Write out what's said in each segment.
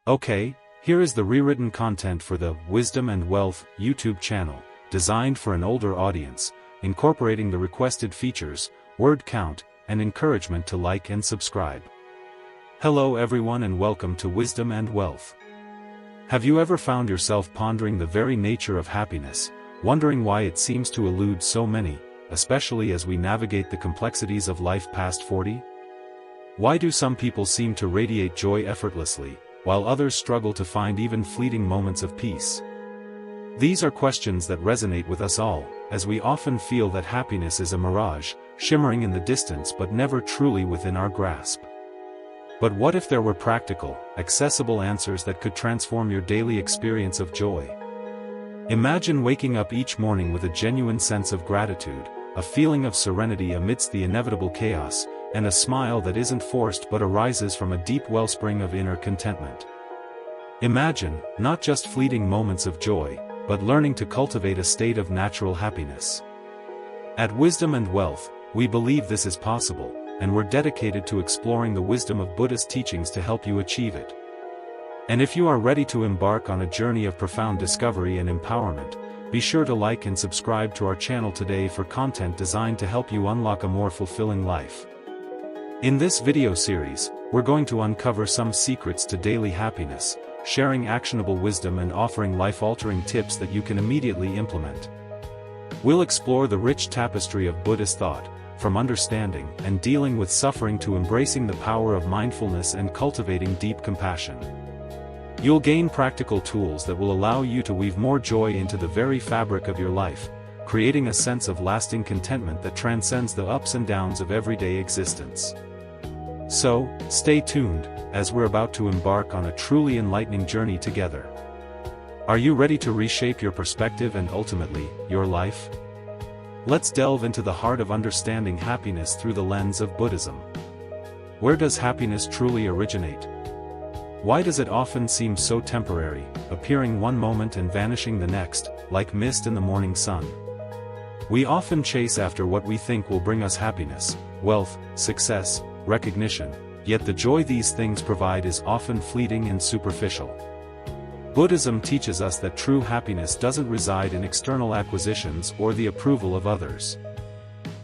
Okay, here is the rewritten content for the Wisdom and Wealth YouTube channel, designed for an older audience, incorporating the requested features, word count, and encouragement to like and subscribe. Hello everyone and welcome to Wisdom and Wealth. Have you ever found yourself pondering the very nature of happiness, wondering why it seems to elude so many, especially as we navigate the complexities of life past 40? Why do some people seem to radiate joy effortlessly, while others struggle to find even fleeting moments of peace? These are questions that resonate with us all, as we often feel that happiness is a mirage, shimmering in the distance but never truly within our grasp. But what if there were practical, accessible answers that could transform your daily experience of joy? Imagine waking up each morning with a genuine sense of gratitude, a feeling of serenity amidst the inevitable chaos, and a smile that isn't forced but arises from a deep wellspring of inner contentment. Imagine, not just fleeting moments of joy, but learning to cultivate a state of natural happiness. At Wisdom and Wealth, we believe this is possible, and we're dedicated to exploring the wisdom of Buddhist teachings to help you achieve it. And if you are ready to embark on a journey of profound discovery and empowerment, be sure to like and subscribe to our channel today for content designed to help you unlock a more fulfilling life. In this video series, we're going to uncover some secrets to daily happiness, sharing actionable wisdom and offering life-altering tips that you can immediately implement. We'll explore the rich tapestry of Buddhist thought, from understanding and dealing with suffering to embracing the power of mindfulness and cultivating deep compassion. You'll gain practical tools that will allow you to weave more joy into the very fabric of your life, creating a sense of lasting contentment that transcends the ups and downs of everyday existence. So, stay tuned, as we're about to embark on a truly enlightening journey together. Are you ready to reshape your perspective and ultimately, your life? Let's delve into the heart of understanding happiness through the lens of Buddhism. Where does happiness truly originate? Why does it often seem so temporary, appearing one moment and vanishing the next, like mist in the morning sun? We often chase after what we think will bring us happiness, wealth, success, recognition, yet the joy these things provide is often fleeting and superficial. Buddhism teaches us that true happiness doesn't reside in external acquisitions or the approval of others.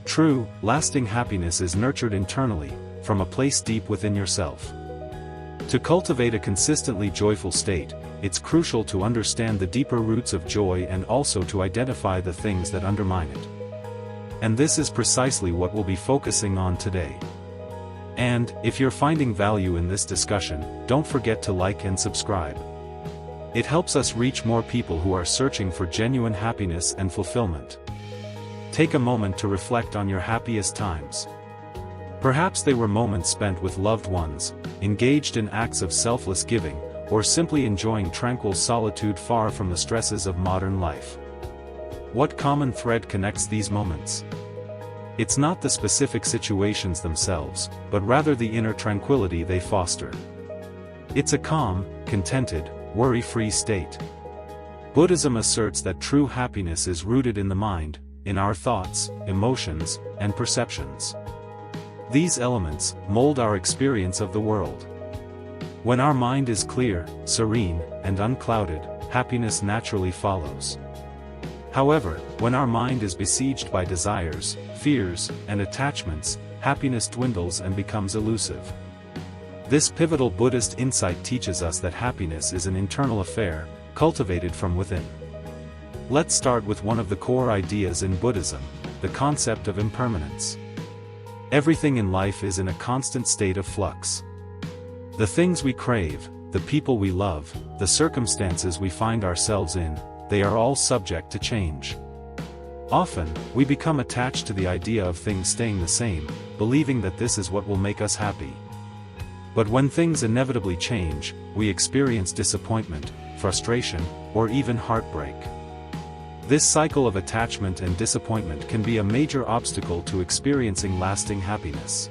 True, lasting happiness is nurtured internally, from a place deep within yourself. To cultivate a consistently joyful state, it's crucial to understand the deeper roots of joy and also to identify the things that undermine it. And this is precisely what we'll be focusing on today. And, if you're finding value in this discussion, don't forget to like and subscribe. It helps us reach more people who are searching for genuine happiness and fulfillment. Take a moment to reflect on your happiest times. Perhaps they were moments spent with loved ones, engaged in acts of selfless giving, or simply enjoying tranquil solitude far from the stresses of modern life. What common thread connects these moments? It's not the specific situations themselves, but rather the inner tranquility they foster. It's a calm, contented, worry-free state. Buddhism asserts that true happiness is rooted in the mind, in our thoughts, emotions, and perceptions. These elements mold our experience of the world. When our mind is clear, serene, and unclouded, happiness naturally follows. However, when our mind is besieged by desires, fears, and attachments, happiness dwindles and becomes elusive. This pivotal Buddhist insight teaches us that happiness is an internal affair, cultivated from within. Let's start with one of the core ideas in Buddhism, the concept of impermanence. Everything in life is in a constant state of flux. The things we crave, the people we love, the circumstances we find ourselves in, they are all subject to change. Often, we become attached to the idea of things staying the same, believing that this is what will make us happy. But when things inevitably change, we experience disappointment, frustration, or even heartbreak. This cycle of attachment and disappointment can be a major obstacle to experiencing lasting happiness.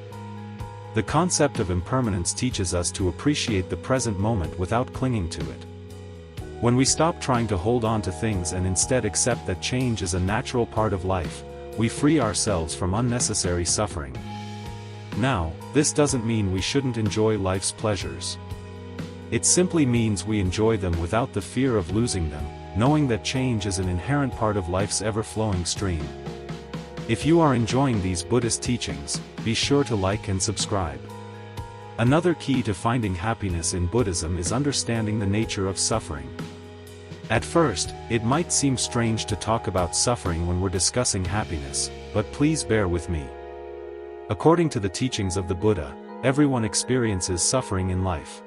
The concept of impermanence teaches us to appreciate the present moment without clinging to it. When we stop trying to hold on to things and instead accept that change is a natural part of life, we free ourselves from unnecessary suffering. Now, this doesn't mean we shouldn't enjoy life's pleasures. It simply means we enjoy them without the fear of losing them, knowing that change is an inherent part of life's ever-flowing stream. If you are enjoying these Buddhist teachings, be sure to like and subscribe. Another key to finding happiness in Buddhism is understanding the nature of suffering. At first, it might seem strange to talk about suffering when we're discussing happiness, but please bear with me. According to the teachings of the Buddha, everyone experiences suffering in life.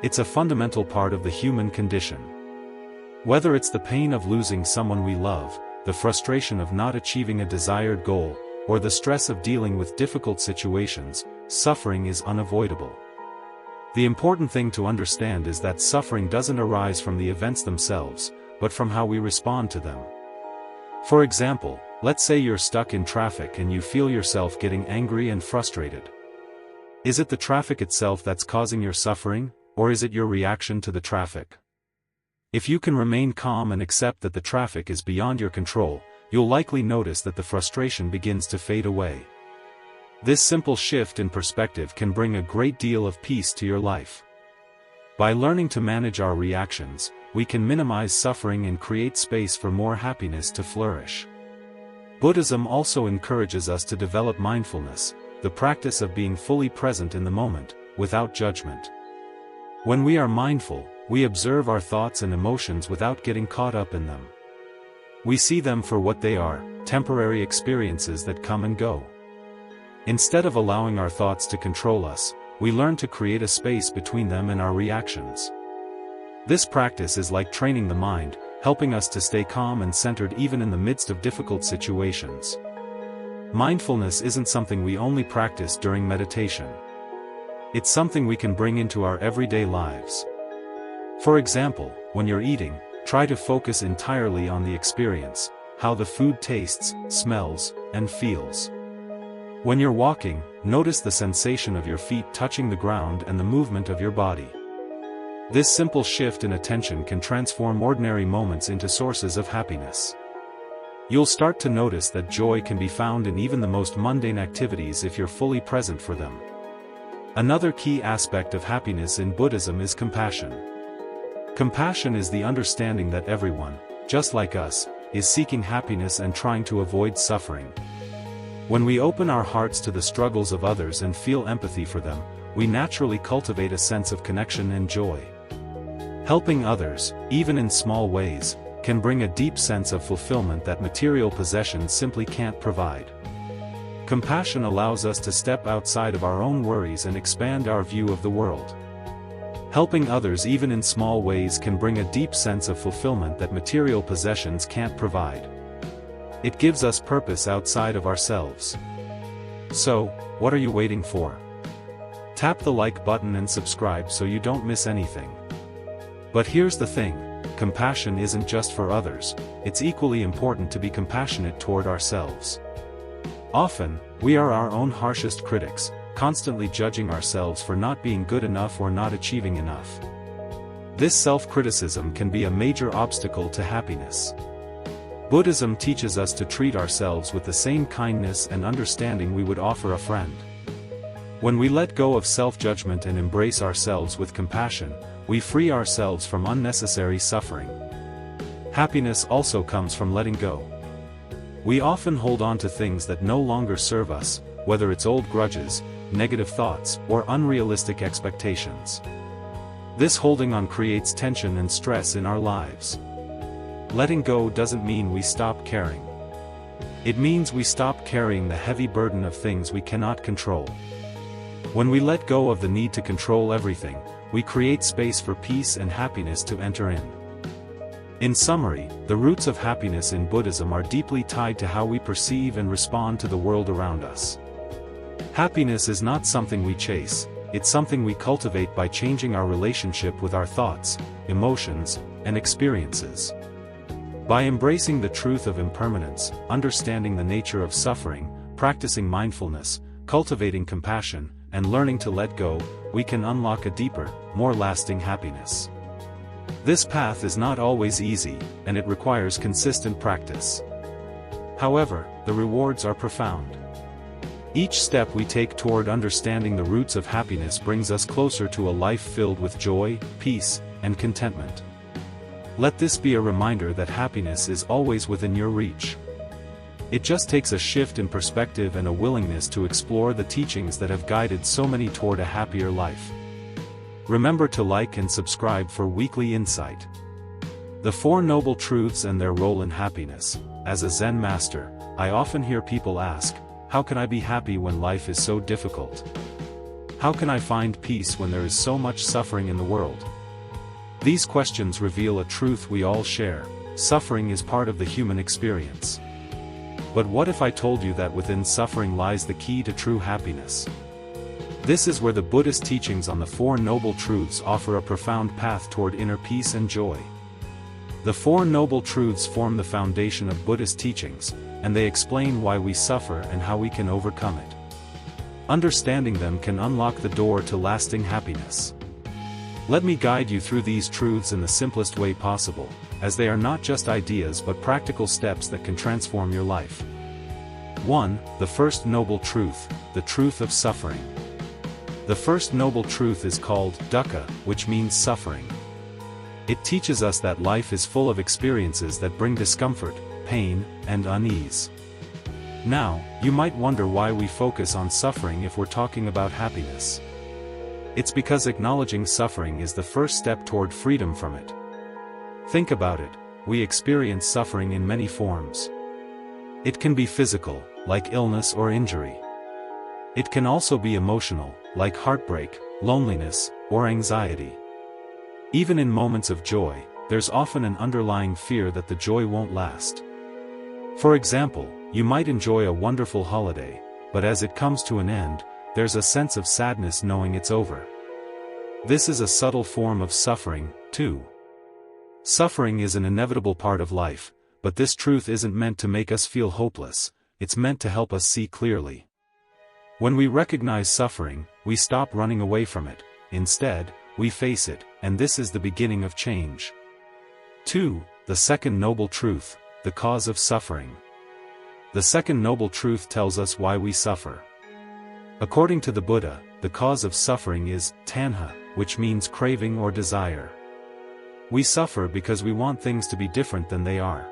It's a fundamental part of the human condition. Whether it's the pain of losing someone we love, the frustration of not achieving a desired goal, or the stress of dealing with difficult situations, suffering is unavoidable. The important thing to understand is that suffering doesn't arise from the events themselves, but from how we respond to them. For example, let's say you're stuck in traffic and you feel yourself getting angry and frustrated. Is it the traffic itself that's causing your suffering, or is it your reaction to the traffic? If you can remain calm and accept that the traffic is beyond your control, you'll likely notice that the frustration begins to fade away. This simple shift in perspective can bring a great deal of peace to your life. By learning to manage our reactions, we can minimize suffering and create space for more happiness to flourish. Buddhism also encourages us to develop mindfulness, the practice of being fully present in the moment, without judgment. When we are mindful, we observe our thoughts and emotions without getting caught up in them. We see them for what they are, temporary experiences that come and go. Instead of allowing our thoughts to control us, we learn to create a space between them and our reactions. This practice is like training the mind, helping us to stay calm and centered even in the midst of difficult situations. Mindfulness isn't something we only practice during meditation. It's something we can bring into our everyday lives. For example, when you're eating, try to focus entirely on the experience, how the food tastes, smells, and feels. When you're walking, notice the sensation of your feet touching the ground and the movement of your body. This simple shift in attention can transform ordinary moments into sources of happiness. You'll start to notice that joy can be found in even the most mundane activities if you're fully present for them. Another key aspect of happiness in Buddhism is compassion. Compassion is the understanding that everyone, just like us, is seeking happiness and trying to avoid suffering. When we open our hearts to the struggles of others and feel empathy for them, we naturally cultivate a sense of connection and joy. Helping others, even in small ways, can bring a deep sense of fulfillment that material possessions simply can't provide. Compassion allows us to step outside of our own worries and expand our view of the world. Helping others even in small ways can bring a deep sense of fulfillment that material possessions can't provide. It gives us purpose outside of ourselves. So, what are you waiting for? Tap the like button and subscribe so you don't miss anything. But here's the thing, compassion isn't just for others, it's equally important to be compassionate toward ourselves. Often, we are our own harshest critics, constantly judging ourselves for not being good enough or not achieving enough. This self-criticism can be a major obstacle to happiness. Buddhism teaches us to treat ourselves with the same kindness and understanding we would offer a friend. When we let go of self-judgment and embrace ourselves with compassion, we free ourselves from unnecessary suffering. Happiness also comes from letting go. We often hold on to things that no longer serve us, whether it's old grudges, negative thoughts, or unrealistic expectations. This holding on creates tension and stress in our lives. Letting go doesn't mean we stop caring. It means we stop carrying the heavy burden of things we cannot control. When we let go of the need to control everything, we create space for peace and happiness to enter in. In summary, the roots of happiness in Buddhism are deeply tied to how we perceive and respond to the world around us. Happiness is not something we chase, it's something we cultivate by changing our relationship with our thoughts, emotions, and experiences. By embracing the truth of impermanence, understanding the nature of suffering, practicing mindfulness, cultivating compassion, and learning to let go, we can unlock a deeper, more lasting happiness. This path is not always easy, and it requires consistent practice. However, the rewards are profound. Each step we take toward understanding the roots of happiness brings us closer to a life filled with joy, peace, and contentment. Let this be a reminder that happiness is always within your reach. It just takes a shift in perspective and a willingness to explore the teachings that have guided so many toward a happier life. Remember to like and subscribe for weekly insight. The Four Noble Truths and their role in happiness. As a Zen master, I often hear people ask, how can I be happy when life is so difficult? How can I find peace when there is so much suffering in the world? These questions reveal a truth we all share: suffering is part of the human experience. But what if I told you that within suffering lies the key to true happiness? This is where the Buddhist teachings on the Four Noble Truths offer a profound path toward inner peace and joy. The Four Noble Truths form the foundation of Buddhist teachings, and they explain why we suffer and how we can overcome it. Understanding them can unlock the door to lasting happiness. Let me guide you through these truths in the simplest way possible, as they are not just ideas but practical steps that can transform your life. 1. The first noble truth, the truth of suffering. The first noble truth is called dukkha, which means suffering. It teaches us that life is full of experiences that bring discomfort, pain, and unease. Now, you might wonder why we focus on suffering if we're talking about happiness. It's because acknowledging suffering is the first step toward freedom from it. Think about it: we experience suffering in many forms. It can be physical, like illness or injury. It can also be emotional, like heartbreak, loneliness, or anxiety. Even in moments of joy, there's often an underlying fear that the joy won't last. For example, you might enjoy a wonderful holiday, but as it comes to an end, there's a sense of sadness knowing it's over. This is a subtle form of suffering, too. Suffering is an inevitable part of life, but this truth isn't meant to make us feel hopeless, it's meant to help us see clearly. When we recognize suffering, we stop running away from it. Instead, we face it, and this is the beginning of change. 2. The second noble truth, the cause of suffering. The second noble truth tells us why we suffer. According to the Buddha, the cause of suffering is tanha, which means craving or desire. We suffer because we want things to be different than they are.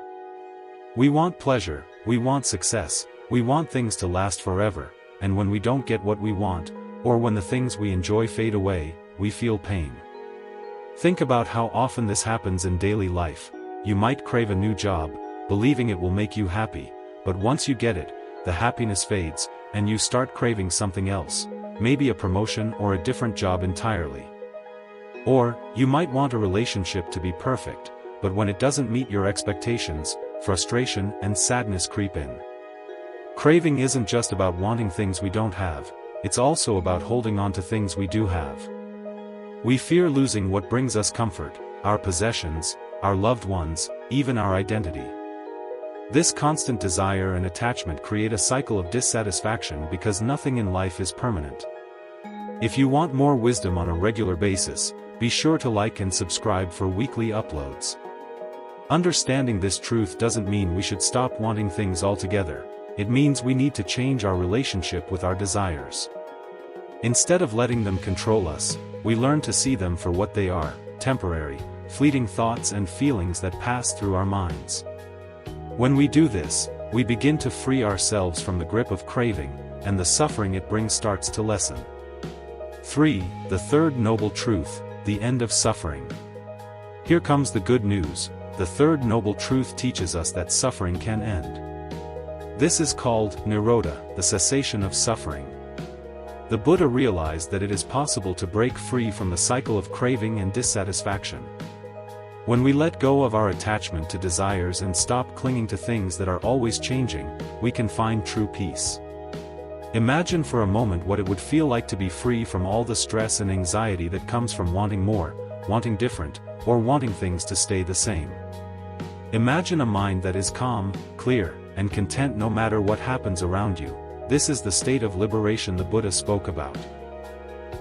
We want pleasure, we want success, we want things to last forever, and when we don't get what we want, or when the things we enjoy fade away, we feel pain. Think about how often this happens in daily life. You might crave a new job, believing it will make you happy, but once you get it, the happiness fades, and you start craving something else, maybe a promotion or a different job entirely. Or, you might want a relationship to be perfect, but when it doesn't meet your expectations, frustration and sadness creep in. Craving isn't just about wanting things we don't have, it's also about holding on to things we do have. We fear losing what brings us comfort, our possessions, our loved ones, even our identity. This constant desire and attachment create a cycle of dissatisfaction because nothing in life is permanent. If you want more wisdom on a regular basis, be sure to like and subscribe for weekly uploads. Understanding this truth doesn't mean we should stop wanting things altogether. It means we need to change our relationship with our desires. Instead of letting them control us, we learn to see them for what they are: temporary, fleeting thoughts and feelings that pass through our minds. When we do this, we begin to free ourselves from the grip of craving, and the suffering it brings starts to lessen. 3. The third noble truth, the end of suffering. Here comes the good news: the third noble truth teaches us that suffering can end. This is called nirodha, the cessation of suffering. The Buddha realized that it is possible to break free from the cycle of craving and dissatisfaction. When we let go of our attachment to desires and stop clinging to things that are always changing, we can find true peace. Imagine for a moment what it would feel like to be free from all the stress and anxiety that comes from wanting more, wanting different, or wanting things to stay the same. Imagine a mind that is calm, clear, and content no matter what happens around you. This is the state of liberation the Buddha spoke about.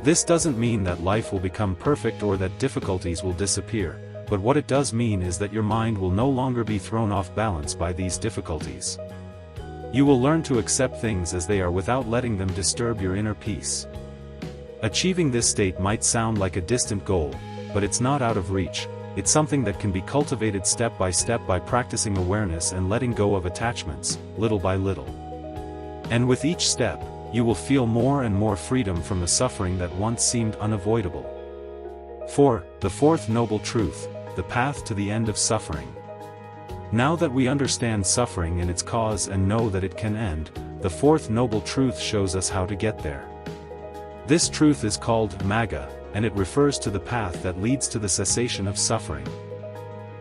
This doesn't mean that life will become perfect or that difficulties will disappear, but what it does mean is that your mind will no longer be thrown off balance by these difficulties. You will learn to accept things as they are without letting them disturb your inner peace. Achieving this state might sound like a distant goal, but it's not out of reach. It's something that can be cultivated step by practicing awareness and letting go of attachments, little by little. And with each step, you will feel more and more freedom from the suffering that once seemed unavoidable. 4. The fourth noble truth, the path to the end of suffering. Now that we understand suffering and its cause and know that it can end, the fourth noble truth shows us how to get there. This truth is called Magga, and it refers to the path that leads to the cessation of suffering.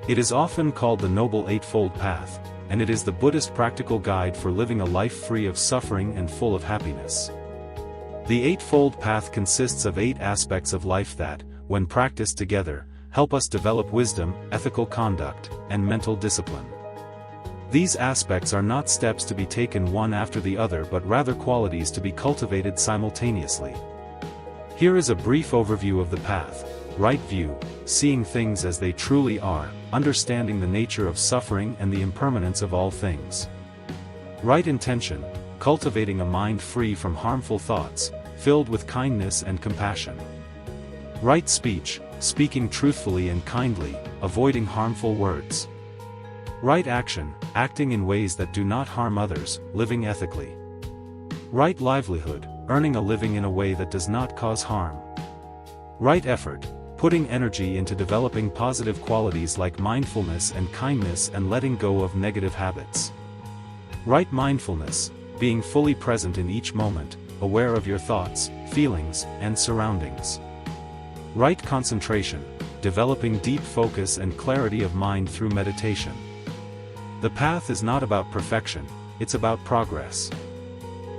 It is often called the Noble Eightfold Path, and it is the Buddhist practical guide for living a life free of suffering and full of happiness. The Eightfold Path consists of 8 aspects of life that, when practiced together, help us develop wisdom, ethical conduct, and mental discipline. These aspects are not steps to be taken one after the other but rather qualities to be cultivated simultaneously. Here is a brief overview of the path: right view, seeing things as they truly are, understanding the nature of suffering and the impermanence of all things. Right intention, cultivating a mind free from harmful thoughts, filled with kindness and compassion. Right speech, speaking truthfully and kindly, avoiding harmful words. Right action, acting in ways that do not harm others, living ethically. Right livelihood, earning a living in a way that does not cause harm. Right effort, putting energy into developing positive qualities like mindfulness and kindness and letting go of negative habits. Right mindfulness, being fully present in each moment, aware of your thoughts, feelings, and surroundings. Right concentration, developing deep focus and clarity of mind through meditation. The path is not about perfection, it's about progress.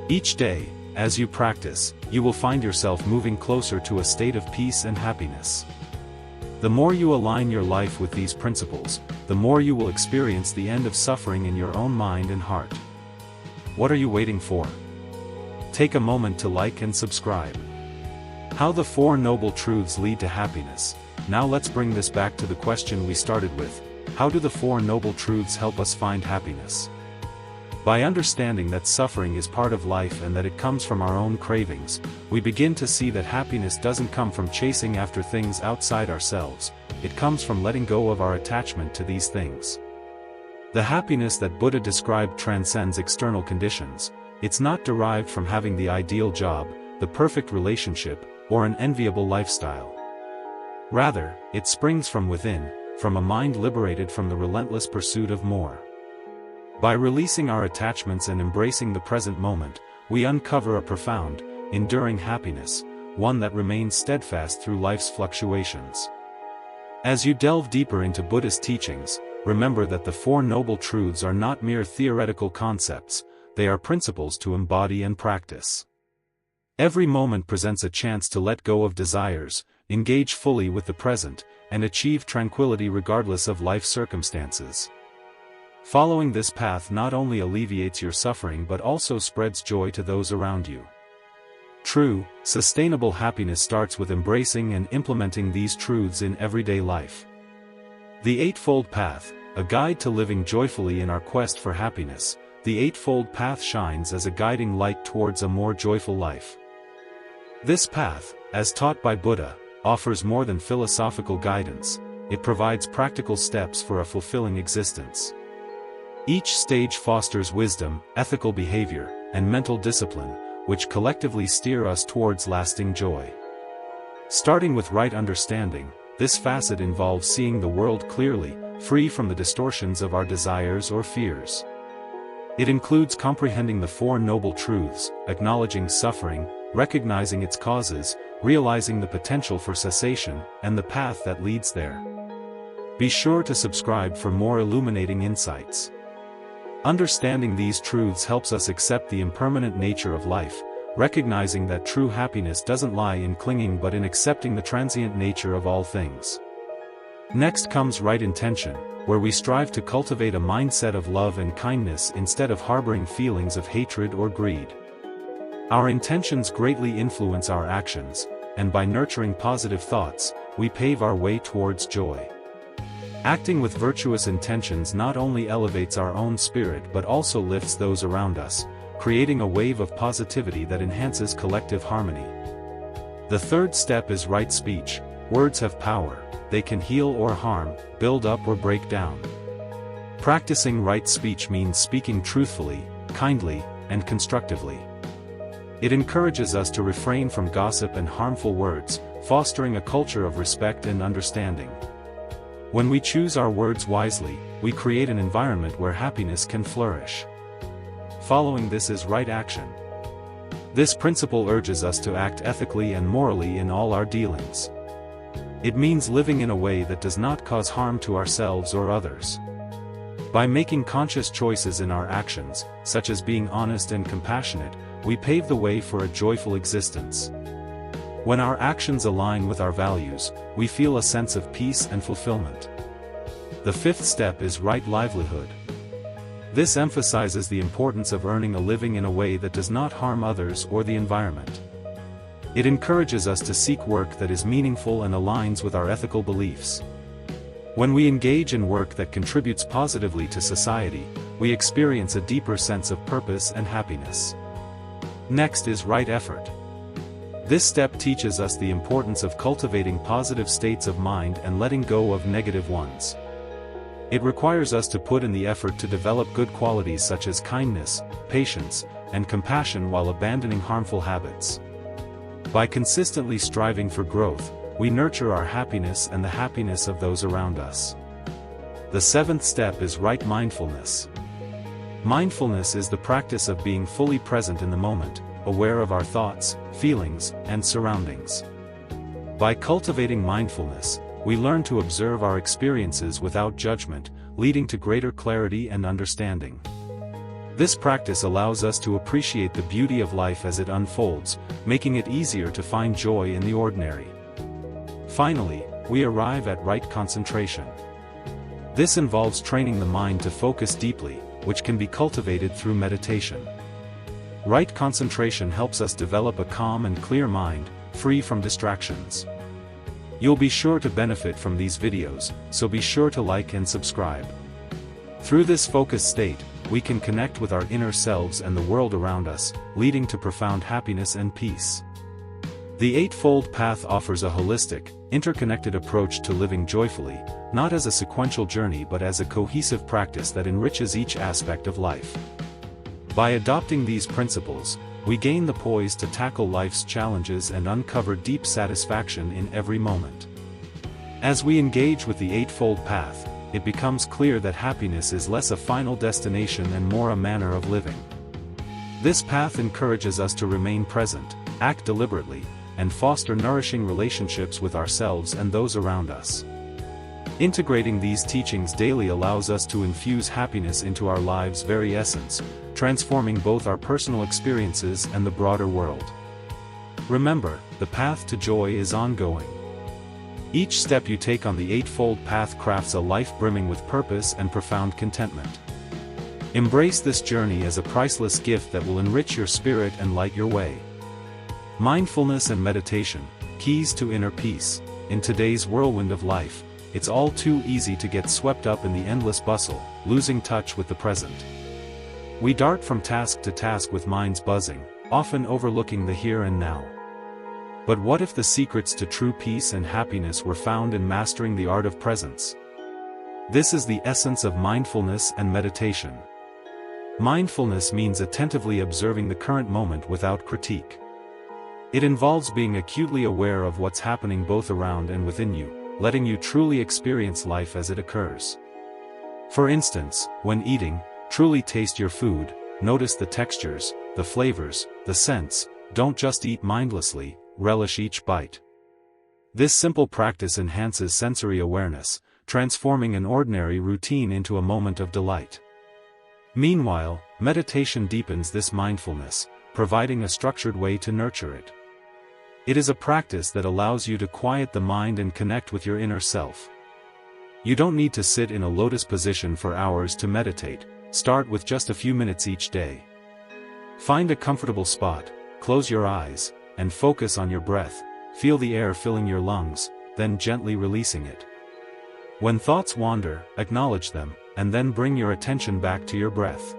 Each day, as you practice, you will find yourself moving closer to a state of peace and happiness. The more you align your life with these principles, the more you will experience the end of suffering in your own mind and heart. What are you waiting for? Take a moment to like and subscribe. How the Four Noble Truths lead to happiness. Now let's bring this back to the question we started with: how do the Four Noble Truths help us find happiness? By understanding that suffering is part of life and that it comes from our own cravings, we begin to see that happiness doesn't come from chasing after things outside ourselves, it comes from letting go of our attachment to these things. The happiness that Buddha described transcends external conditions. It's not derived from having the ideal job, the perfect relationship, or an enviable lifestyle. Rather, it springs from within, from a mind liberated from the relentless pursuit of more. By releasing our attachments and embracing the present moment, we uncover a profound, enduring happiness, one that remains steadfast through life's fluctuations. As you delve deeper into Buddhist teachings, remember that the Four Noble Truths are not mere theoretical concepts, they are principles to embody and practice. Every moment presents a chance to let go of desires, engage fully with the present, and achieve tranquility regardless of life circumstances. Following this path not only alleviates your suffering but also spreads joy to those around you. True, sustainable happiness starts with embracing and implementing these truths in everyday life. The Eightfold Path, a guide to living joyfully in our quest for happiness. The Eightfold Path shines as a guiding light towards a more joyful life. This path, as taught by Buddha, offers more than philosophical guidance, it provides practical steps for a fulfilling existence. Each stage fosters wisdom, ethical behavior, and mental discipline, which collectively steer us towards lasting joy. Starting with right understanding, this facet involves seeing the world clearly, free from the distortions of our desires or fears. It includes comprehending the Four Noble Truths, acknowledging suffering, recognizing its causes, realizing the potential for cessation, and the path that leads there. Be sure to subscribe for more illuminating insights. Understanding these truths helps us accept the impermanent nature of life, recognizing that true happiness doesn't lie in clinging but in accepting the transient nature of all things. Next comes right intention, where we strive to cultivate a mindset of love and kindness instead of harboring feelings of hatred or greed. Our intentions greatly influence our actions, and by nurturing positive thoughts, we pave our way towards joy. Acting with virtuous intentions not only elevates our own spirit but also lifts those around us, creating a wave of positivity that enhances collective harmony. The third step is right speech. Words have power. They can heal or harm, build up or break down. Practicing right speech means speaking truthfully, kindly, and constructively. It encourages us to refrain from gossip and harmful words, fostering a culture of respect and understanding. When we choose our words wisely, we create an environment where happiness can flourish. Following this is right action. This principle urges us to act ethically and morally in all our dealings. It means living in a way that does not cause harm to ourselves or others. By making conscious choices in our actions, such as being honest and compassionate, we pave the way for a joyful existence. When our actions align with our values, we feel a sense of peace and fulfillment. The fifth step is right livelihood. This emphasizes the importance of earning a living in a way that does not harm others or the environment. It encourages us to seek work that is meaningful and aligns with our ethical beliefs. When we engage in work that contributes positively to society, we experience a deeper sense of purpose and happiness. Next is right effort. This step teaches us the importance of cultivating positive states of mind and letting go of negative ones. It requires us to put in the effort to develop good qualities such as kindness, patience, and compassion while abandoning harmful habits. By consistently striving for growth, we nurture our happiness and the happiness of those around us. The seventh step is right mindfulness. Mindfulness is the practice of being fully present in the moment, aware of our thoughts, feelings, and surroundings. By cultivating mindfulness, we learn to observe our experiences without judgment, leading to greater clarity and understanding. This practice allows us to appreciate the beauty of life as it unfolds, making it easier to find joy in the ordinary. Finally, we arrive at right concentration. This involves training the mind to focus deeply, which can be cultivated through meditation. Right concentration helps us develop a calm and clear mind, free from distractions. You'll be sure to benefit from these videos, so be sure to like and subscribe. Through this focused state, we can connect with our inner selves and the world around us, leading to profound happiness and peace. The Eightfold Path offers a holistic, interconnected approach to living joyfully, not as a sequential journey but as a cohesive practice that enriches each aspect of life. By adopting these principles, we gain the poise to tackle life's challenges and uncover deep satisfaction in every moment. As we engage with the Eightfold Path, it becomes clear that happiness is less a final destination and more a manner of living. This path encourages us to remain present, act deliberately, and foster nourishing relationships with ourselves and those around us. Integrating these teachings daily allows us to infuse happiness into our lives' very essence, transforming both our personal experiences and the broader world. Remember, the path to joy is ongoing. Each step you take on the Eightfold Path crafts a life brimming with purpose and profound contentment. Embrace this journey as a priceless gift that will enrich your spirit and light your way. Mindfulness and meditation, keys to inner peace. In today's whirlwind of life, it's all too easy to get swept up in the endless bustle, losing touch with the present. We dart from task to task with minds buzzing, often overlooking the here and now. But what if the secrets to true peace and happiness were found in mastering the art of presence? This is the essence of mindfulness and meditation. Mindfulness means attentively observing the current moment without critique. It involves being acutely aware of what's happening both around and within you, letting you truly experience life as it occurs. For instance, when eating, truly taste your food, notice the textures, the flavors, the scents. Don't just eat mindlessly, relish each bite. This simple practice enhances sensory awareness, transforming an ordinary routine into a moment of delight. Meanwhile, meditation deepens this mindfulness, providing a structured way to nurture it. It is a practice that allows you to quiet the mind and connect with your inner self. You don't need to sit in a lotus position for hours to meditate. Start with just a few minutes each day. Find a comfortable spot, close your eyes, and focus on your breath. Feel the air filling your lungs, then gently releasing it. When thoughts wander, acknowledge them, and then bring your attention back to your breath.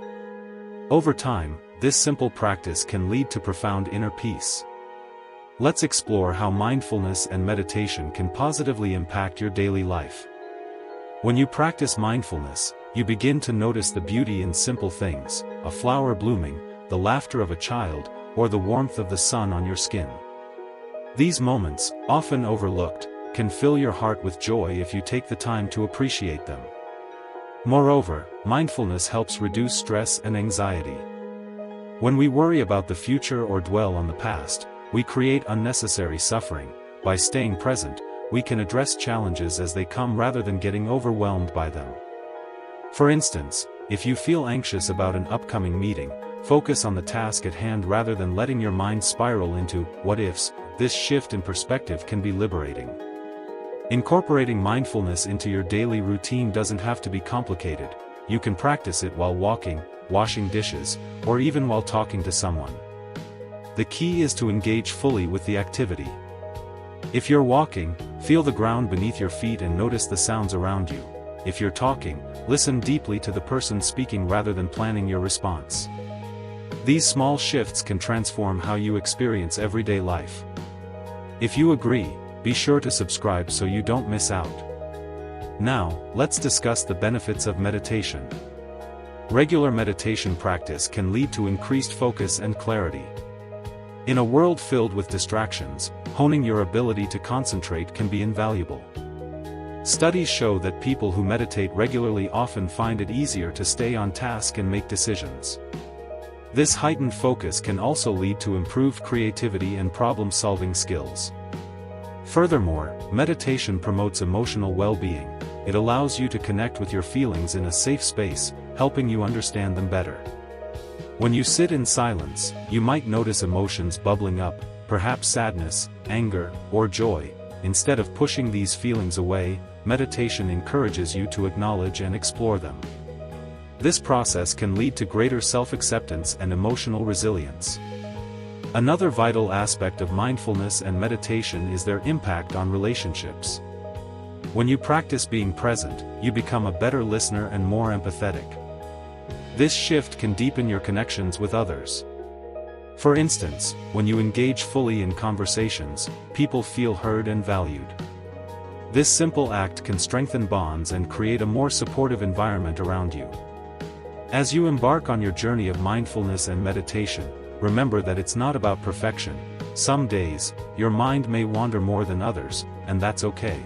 Over time, this simple practice can lead to profound inner peace. Let's explore how mindfulness and meditation can positively impact your daily life. When you practice mindfulness, you begin to notice the beauty in simple things, a flower blooming, the laughter of a child, or the warmth of the sun on your skin. These moments, often overlooked, can fill your heart with joy if you take the time to appreciate them. Moreover, mindfulness helps reduce stress and anxiety. When we worry about the future or dwell on the past, we create unnecessary suffering. By staying present, we can address challenges as they come rather than getting overwhelmed by them. For instance, if you feel anxious about an upcoming meeting, focus on the task at hand rather than letting your mind spiral into what-ifs. This shift in perspective can be liberating. Incorporating mindfulness into your daily routine doesn't have to be complicated. You can practice it while walking, washing dishes, or even while talking to someone. The key is to engage fully with the activity. If you're walking, feel the ground beneath your feet and notice the sounds around you. If you're talking, listen deeply to the person speaking rather than planning your response. These small shifts can transform how you experience everyday life. If you agree, be sure to subscribe so you don't miss out. Now, let's discuss the benefits of meditation. Regular meditation practice can lead to increased focus and clarity. In a world filled with distractions, honing your ability to concentrate can be invaluable. Studies show that people who meditate regularly often find it easier to stay on task and make decisions. This heightened focus can also lead to improved creativity and problem-solving skills. Furthermore, meditation promotes emotional well-being. It allows you to connect with your feelings in a safe space, helping you understand them better. When you sit in silence, you might notice emotions bubbling up, perhaps sadness, anger, or joy. Instead of pushing these feelings away, meditation encourages you to acknowledge and explore them. This process can lead to greater self-acceptance and emotional resilience. Another vital aspect of mindfulness and meditation is their impact on relationships. When you practice being present, you become a better listener and more empathetic. This shift can deepen your connections with others. For instance, when you engage fully in conversations, people feel heard and valued. This simple act can strengthen bonds and create a more supportive environment around you. As you embark on your journey of mindfulness and meditation, remember that it's not about perfection. Some days, your mind may wander more than others, and that's okay.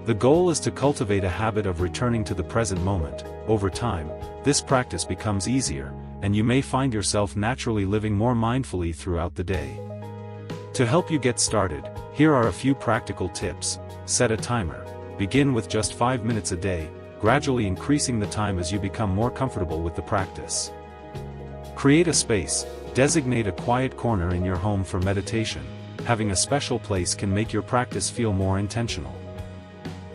The goal is to cultivate a habit of returning to the present moment. Over time, this practice becomes easier, and you may find yourself naturally living more mindfully throughout the day. To help you get started, here are a few practical tips. Set a timer. Begin with just 5 minutes a day, gradually increasing the time as you become more comfortable with the practice. Create a space. Designate a quiet corner in your home for meditation. Having a special place can make your practice feel more intentional.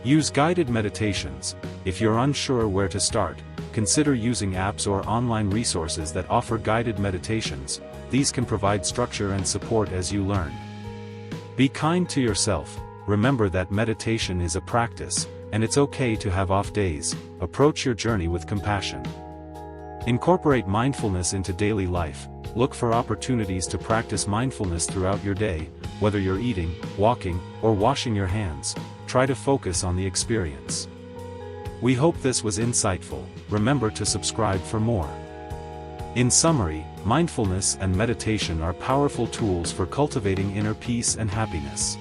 Use guided meditations. If you're unsure where to start, consider using apps or online resources that offer guided meditations. These can provide structure and support as you learn. Be kind to yourself. Remember that meditation is a practice, and it's okay to have off days. Approach your journey with compassion. Incorporate mindfulness into daily life. Look for opportunities to practice mindfulness throughout your day, whether you're eating, walking, or washing your hands. Try to focus on the experience. We hope this was insightful. Remember to subscribe for more. In summary, mindfulness and meditation are powerful tools for cultivating inner peace and happiness.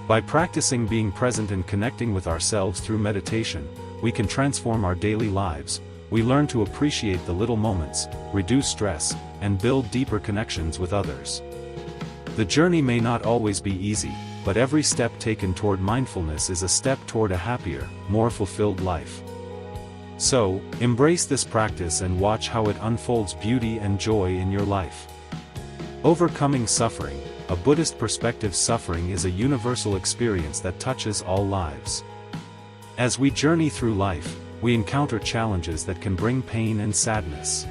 By practicing being present and connecting with ourselves through meditation, we can transform our daily lives. We learn to appreciate the little moments, reduce stress, and build deeper connections with others. The journey may not always be easy, but every step taken toward mindfulness is a step toward a happier, more fulfilled life. So, embrace this practice and watch how it unfolds beauty and joy in your life. Overcoming suffering. A Buddhist perspective, suffering is a universal experience that touches all lives. As we journey through life, we encounter challenges that can bring pain and sadness.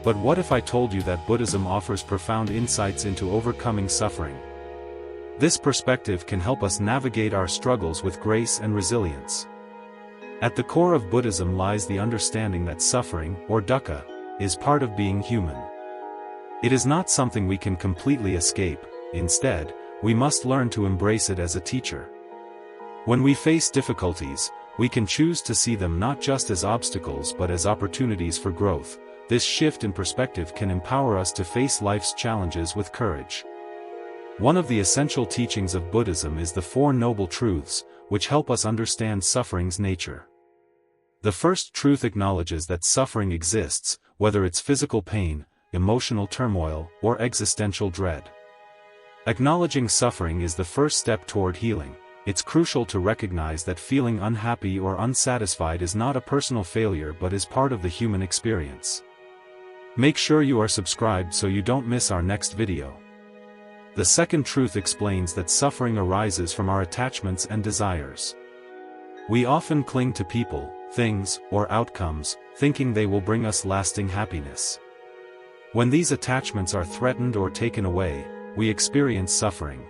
But what if I told you that Buddhism offers profound insights into overcoming suffering? This perspective can help us navigate our struggles with grace and resilience. At the core of Buddhism lies the understanding that suffering, or dukkha, is part of being human. It is not something we can completely escape. Instead, we must learn to embrace it as a teacher. When we face difficulties, we can choose to see them not just as obstacles but as opportunities for growth. This shift in perspective can empower us to face life's challenges with courage. One of the essential teachings of Buddhism is the Four Noble Truths, which help us understand suffering's nature. The first truth acknowledges that suffering exists, whether it's physical pain, emotional turmoil, or existential dread. Acknowledging suffering is the first step toward healing. It's crucial to recognize that feeling unhappy or unsatisfied is not a personal failure but is part of the human experience. Make sure you are subscribed so you don't miss our next video. The second truth explains that suffering arises from our attachments and desires. We often cling to people, things, or outcomes, thinking they will bring us lasting happiness. When these attachments are threatened or taken away, we experience suffering.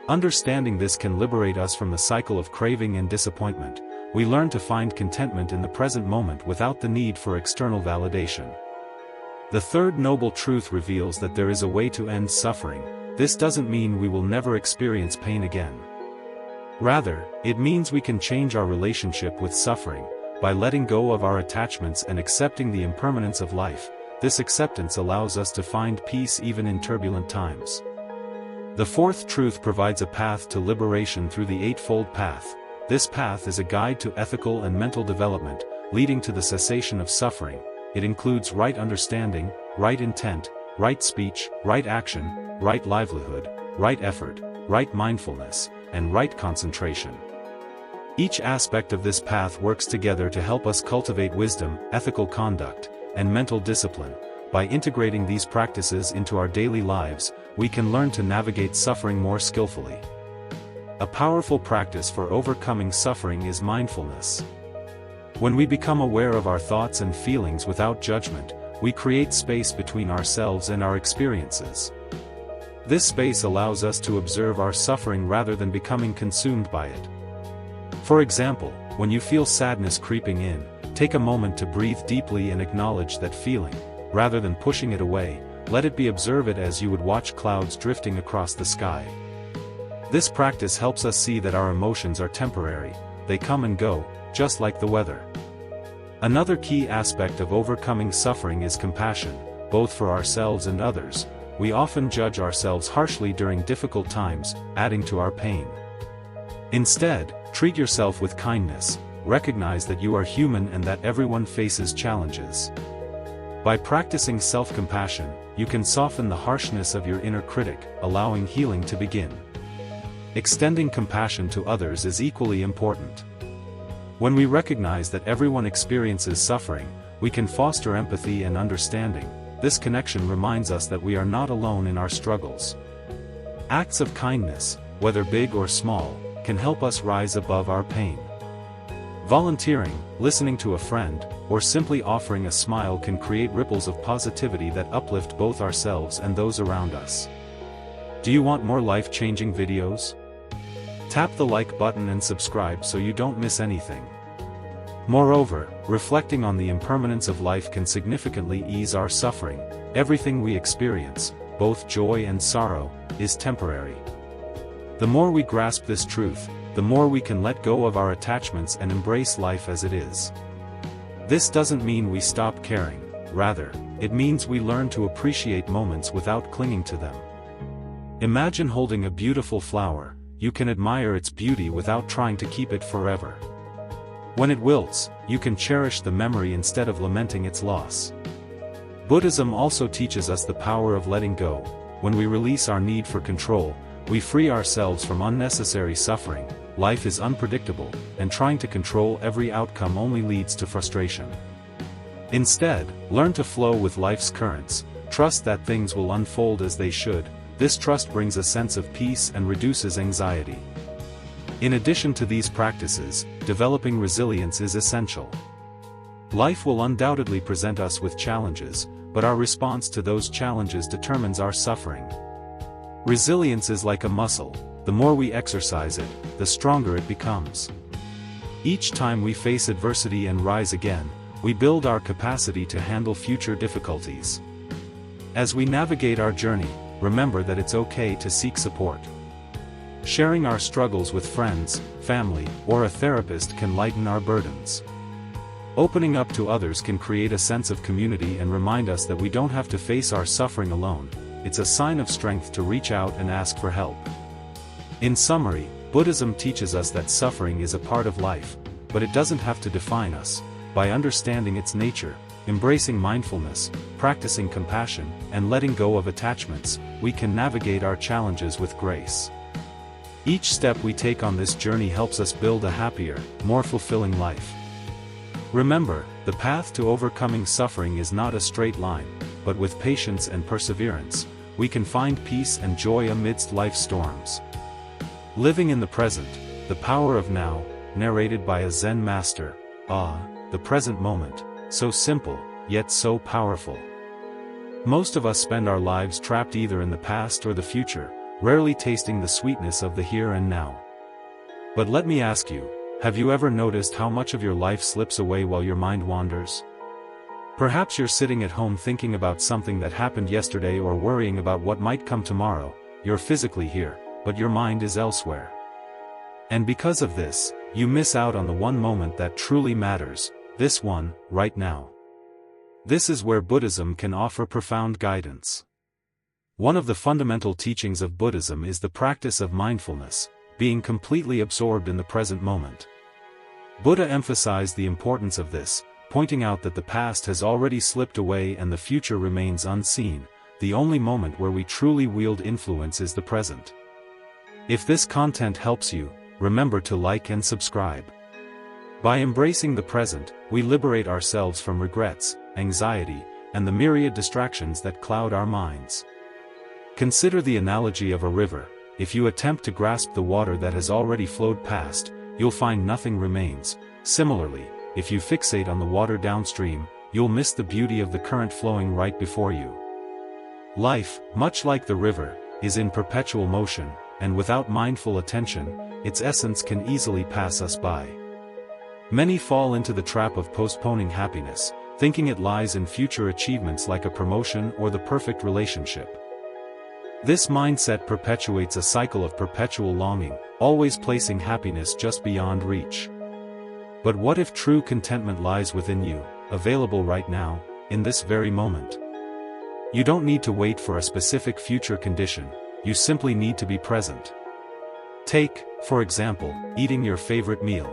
Understanding this can liberate us from the cycle of craving and disappointment. We learn to find contentment in the present moment without the need for external validation. The third noble truth reveals that there is a way to end suffering. This doesn't mean we will never experience pain again. Rather, it means we can change our relationship with suffering. By letting go of our attachments and accepting the impermanence of life, this acceptance allows us to find peace even in turbulent times. The fourth truth provides a path to liberation through the Eightfold Path. This path is a guide to ethical and mental development, leading to the cessation of suffering. It includes right understanding, right intent, right speech, right action, right livelihood, right effort, right mindfulness, and right concentration. Each aspect of this path works together to help us cultivate wisdom, ethical conduct, and mental discipline. By integrating these practices into our daily lives, we can learn to navigate suffering more skillfully. A powerful practice for overcoming suffering is mindfulness. When we become aware of our thoughts and feelings without judgment, we create space between ourselves and our experiences. This space allows us to observe our suffering rather than becoming consumed by it. For example, when you feel sadness creeping in, take a moment to breathe deeply and acknowledge that feeling. Rather than pushing it away, let it be. Observe it as you would watch clouds drifting across the sky. This practice helps us see that our emotions are temporary. They come and go, just like the weather. Another key aspect of overcoming suffering is compassion, both for ourselves and others. We often judge ourselves harshly during difficult times, adding to our pain. Instead, treat yourself with kindness. Recognize that you are human and that everyone faces challenges. By practicing self-compassion, you can soften the harshness of your inner critic, allowing healing to begin. Extending compassion to others is equally important. When we recognize that everyone experiences suffering, we can foster empathy and understanding. This connection reminds us that we are not alone in our struggles. Acts of kindness, whether big or small, can help us rise above our pain. Volunteering, listening to a friend, or simply offering a smile can create ripples of positivity that uplift both ourselves and those around us. Do you want more life-changing videos? Tap the like button and subscribe so you don't miss anything. Moreover, reflecting on the impermanence of life can significantly ease our suffering. Everything we experience, both joy and sorrow, is temporary. The more we grasp this truth, the more we can let go of our attachments and embrace life as it is. This doesn't mean we stop caring. Rather, it means we learn to appreciate moments without clinging to them. Imagine holding a beautiful flower. You can admire its beauty without trying to keep it forever. When it wilts, you can cherish the memory instead of lamenting its loss. Buddhism also teaches us the power of letting go. When we release our need for control, we free ourselves from unnecessary suffering. Life is unpredictable, and trying to control every outcome only leads to frustration. Instead, learn to flow with life's currents. Trust that things will unfold as they should. This trust brings a sense of peace and reduces anxiety. In addition to these practices, developing resilience is essential. Life will undoubtedly present us with challenges, but our response to those challenges determines our suffering. Resilience is like a muscle. The more we exercise it, the stronger it becomes. Each time we face adversity and rise again, we build our capacity to handle future difficulties. As we navigate our journey, remember that it's okay to seek support. Sharing our struggles with friends, family, or a therapist can lighten our burdens. Opening up to others can create a sense of community and remind us that we don't have to face our suffering alone. It's a sign of strength to reach out and ask for help. In summary, Buddhism teaches us that suffering is a part of life, but it doesn't have to define us. By understanding its nature, embracing mindfulness, practicing compassion, and letting go of attachments, we can navigate our challenges with grace. Each step we take on this journey helps us build a happier, more fulfilling life. Remember, the path to overcoming suffering is not a straight line, but with patience and perseverance, we can find peace and joy amidst life's storms. Living in the present, the power of now, narrated by a Zen master. The present moment, so simple, yet so powerful. Most of us spend our lives trapped either in the past or the future, rarely tasting the sweetness of the here and now. But let me ask you, have you ever noticed how much of your life slips away while your mind wanders? Perhaps you're sitting at home thinking about something that happened yesterday or worrying about what might come tomorrow. You're physically here, but your mind is elsewhere. And because of this, you miss out on the one moment that truly matters, this one, right now. This is where Buddhism can offer profound guidance. One of the fundamental teachings of Buddhism is the practice of mindfulness, being completely absorbed in the present moment. Buddha emphasized the importance of this, pointing out that the past has already slipped away and the future remains unseen. The only moment where we truly wield influence is the present. If this content helps you, remember to like and subscribe. By embracing the present, we liberate ourselves from regrets, anxiety, and the myriad distractions that cloud our minds. Consider the analogy of a river. If you attempt to grasp the water that has already flowed past, you'll find nothing remains. Similarly, if you fixate on the water downstream, you'll miss the beauty of the current flowing right before you. Life, much like the river, is in perpetual motion, and without mindful attention, its essence can easily pass us by. Many fall into the trap of postponing happiness, thinking it lies in future achievements like a promotion or the perfect relationship. This mindset perpetuates a cycle of perpetual longing, always placing happiness just beyond reach. But what if true contentment lies within you, available right now, in this very moment? You don't need to wait for a specific future condition, you simply need to be present. Take, for example, eating your favorite meal.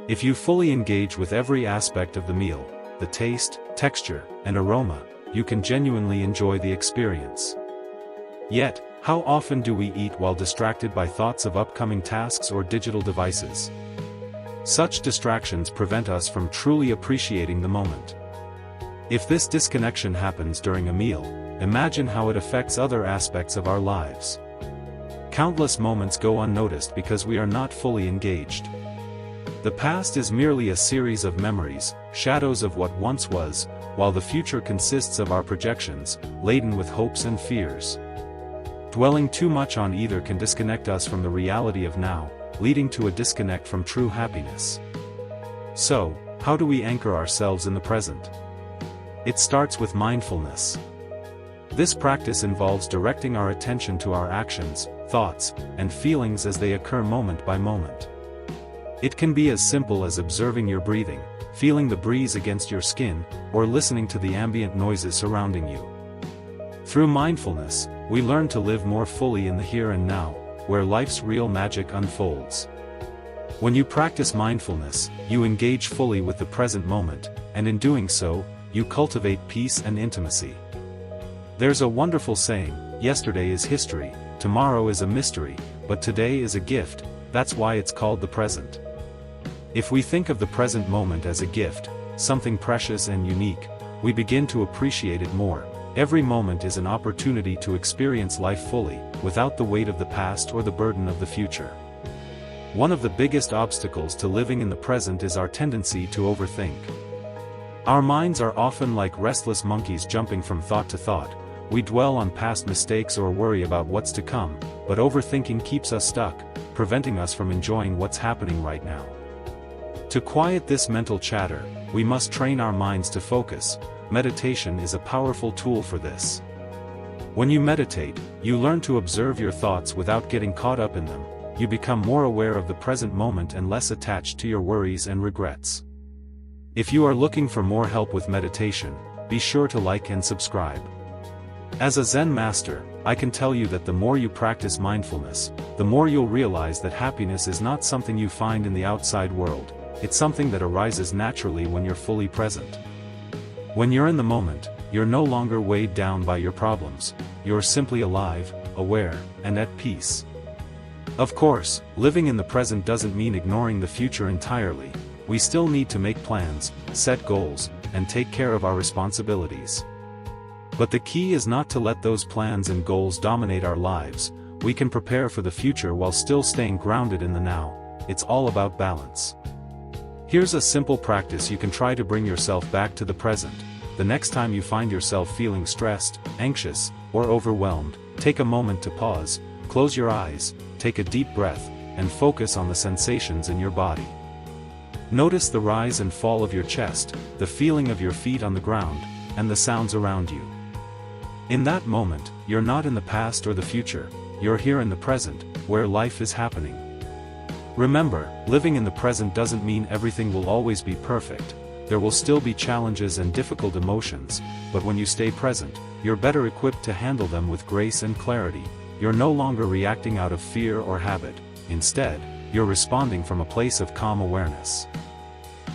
If you fully engage with every aspect of the meal, the taste, texture, and aroma, you can genuinely enjoy the experience. Yet, how often do we eat while distracted by thoughts of upcoming tasks or digital devices? Such distractions prevent us from truly appreciating the moment. If this disconnection happens during a meal, imagine how it affects other aspects of our lives. Countless moments go unnoticed because we are not fully engaged. The past is merely a series of memories, shadows of what once was, while the future consists of our projections, laden with hopes and fears. Dwelling too much on either can disconnect us from the reality of now, leading to a disconnect from true happiness. So, how do we anchor ourselves in the present? It starts with mindfulness. This practice involves directing our attention to our actions, thoughts, and feelings as they occur moment by moment. It can be as simple as observing your breathing, feeling the breeze against your skin, or listening to the ambient noises surrounding you. Through mindfulness, we learn to live more fully in the here and now, where life's real magic unfolds. When you practice mindfulness, you engage fully with the present moment, and in doing so, you cultivate peace and intimacy. There's a wonderful saying, yesterday is history, tomorrow is a mystery, but today is a gift. That's why it's called the present. If we think of the present moment as a gift, something precious and unique, we begin to appreciate it more. Every moment is an opportunity to experience life fully, without the weight of the past or the burden of the future. One of the biggest obstacles to living in the present is our tendency to overthink. Our minds are often like restless monkeys jumping from thought to thought, we dwell on past mistakes or worry about what's to come, but overthinking keeps us stuck, preventing us from enjoying what's happening right now. To quiet this mental chatter, we must train our minds to focus. Meditation is a powerful tool for this. When you meditate, you learn to observe your thoughts without getting caught up in them. You become more aware of the present moment and less attached to your worries and regrets. If you are looking for more help with meditation, be sure to like and subscribe. As a Zen master, I can tell you that the more you practice mindfulness, the more you'll realize that happiness is not something you find in the outside world, it's something that arises naturally when you're fully present. When you're in the moment, you're no longer weighed down by your problems, you're simply alive, aware, and at peace. Of course, living in the present doesn't mean ignoring the future entirely. We still need to make plans, set goals, and take care of our responsibilities. But the key is not to let those plans and goals dominate our lives. We can prepare for the future while still staying grounded in the now. It's all about balance. Here's a simple practice you can try to bring yourself back to the present. The next time you find yourself feeling stressed, anxious, or overwhelmed, take a moment to pause, close your eyes, take a deep breath, and focus on the sensations in your body. Notice the rise and fall of your chest, the feeling of your feet on the ground, and the sounds around you. In that moment, you're not in the past or the future, you're here in the present, where life is happening. Remember, living in the present doesn't mean everything will always be perfect. There will still be challenges and difficult emotions, but when you stay present, you're better equipped to handle them with grace and clarity. You're no longer reacting out of fear or habit. Instead, you're responding from a place of calm awareness.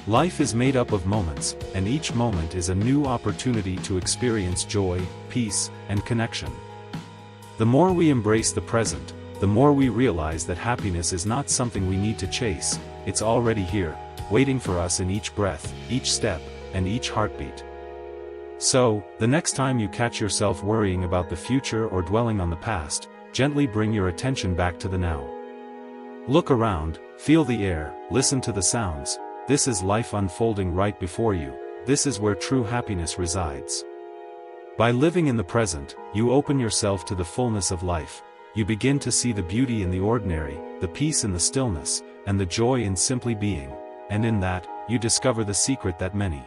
Life is made up of moments, and each moment is a new opportunity to experience joy, peace, and connection. The more we embrace the present, the more we realize that happiness is not something we need to chase, it's already here, waiting for us in each breath, each step, and each heartbeat. So, the next time you catch yourself worrying about the future or dwelling on the past, gently bring your attention back to the now. Look around, feel the air, listen to the sounds. This is life unfolding right before you. This is where true happiness resides. By living in the present, you open yourself to the fullness of life. You begin to see the beauty in the ordinary, the peace in the stillness, and the joy in simply being. And in that, you discover the secret that many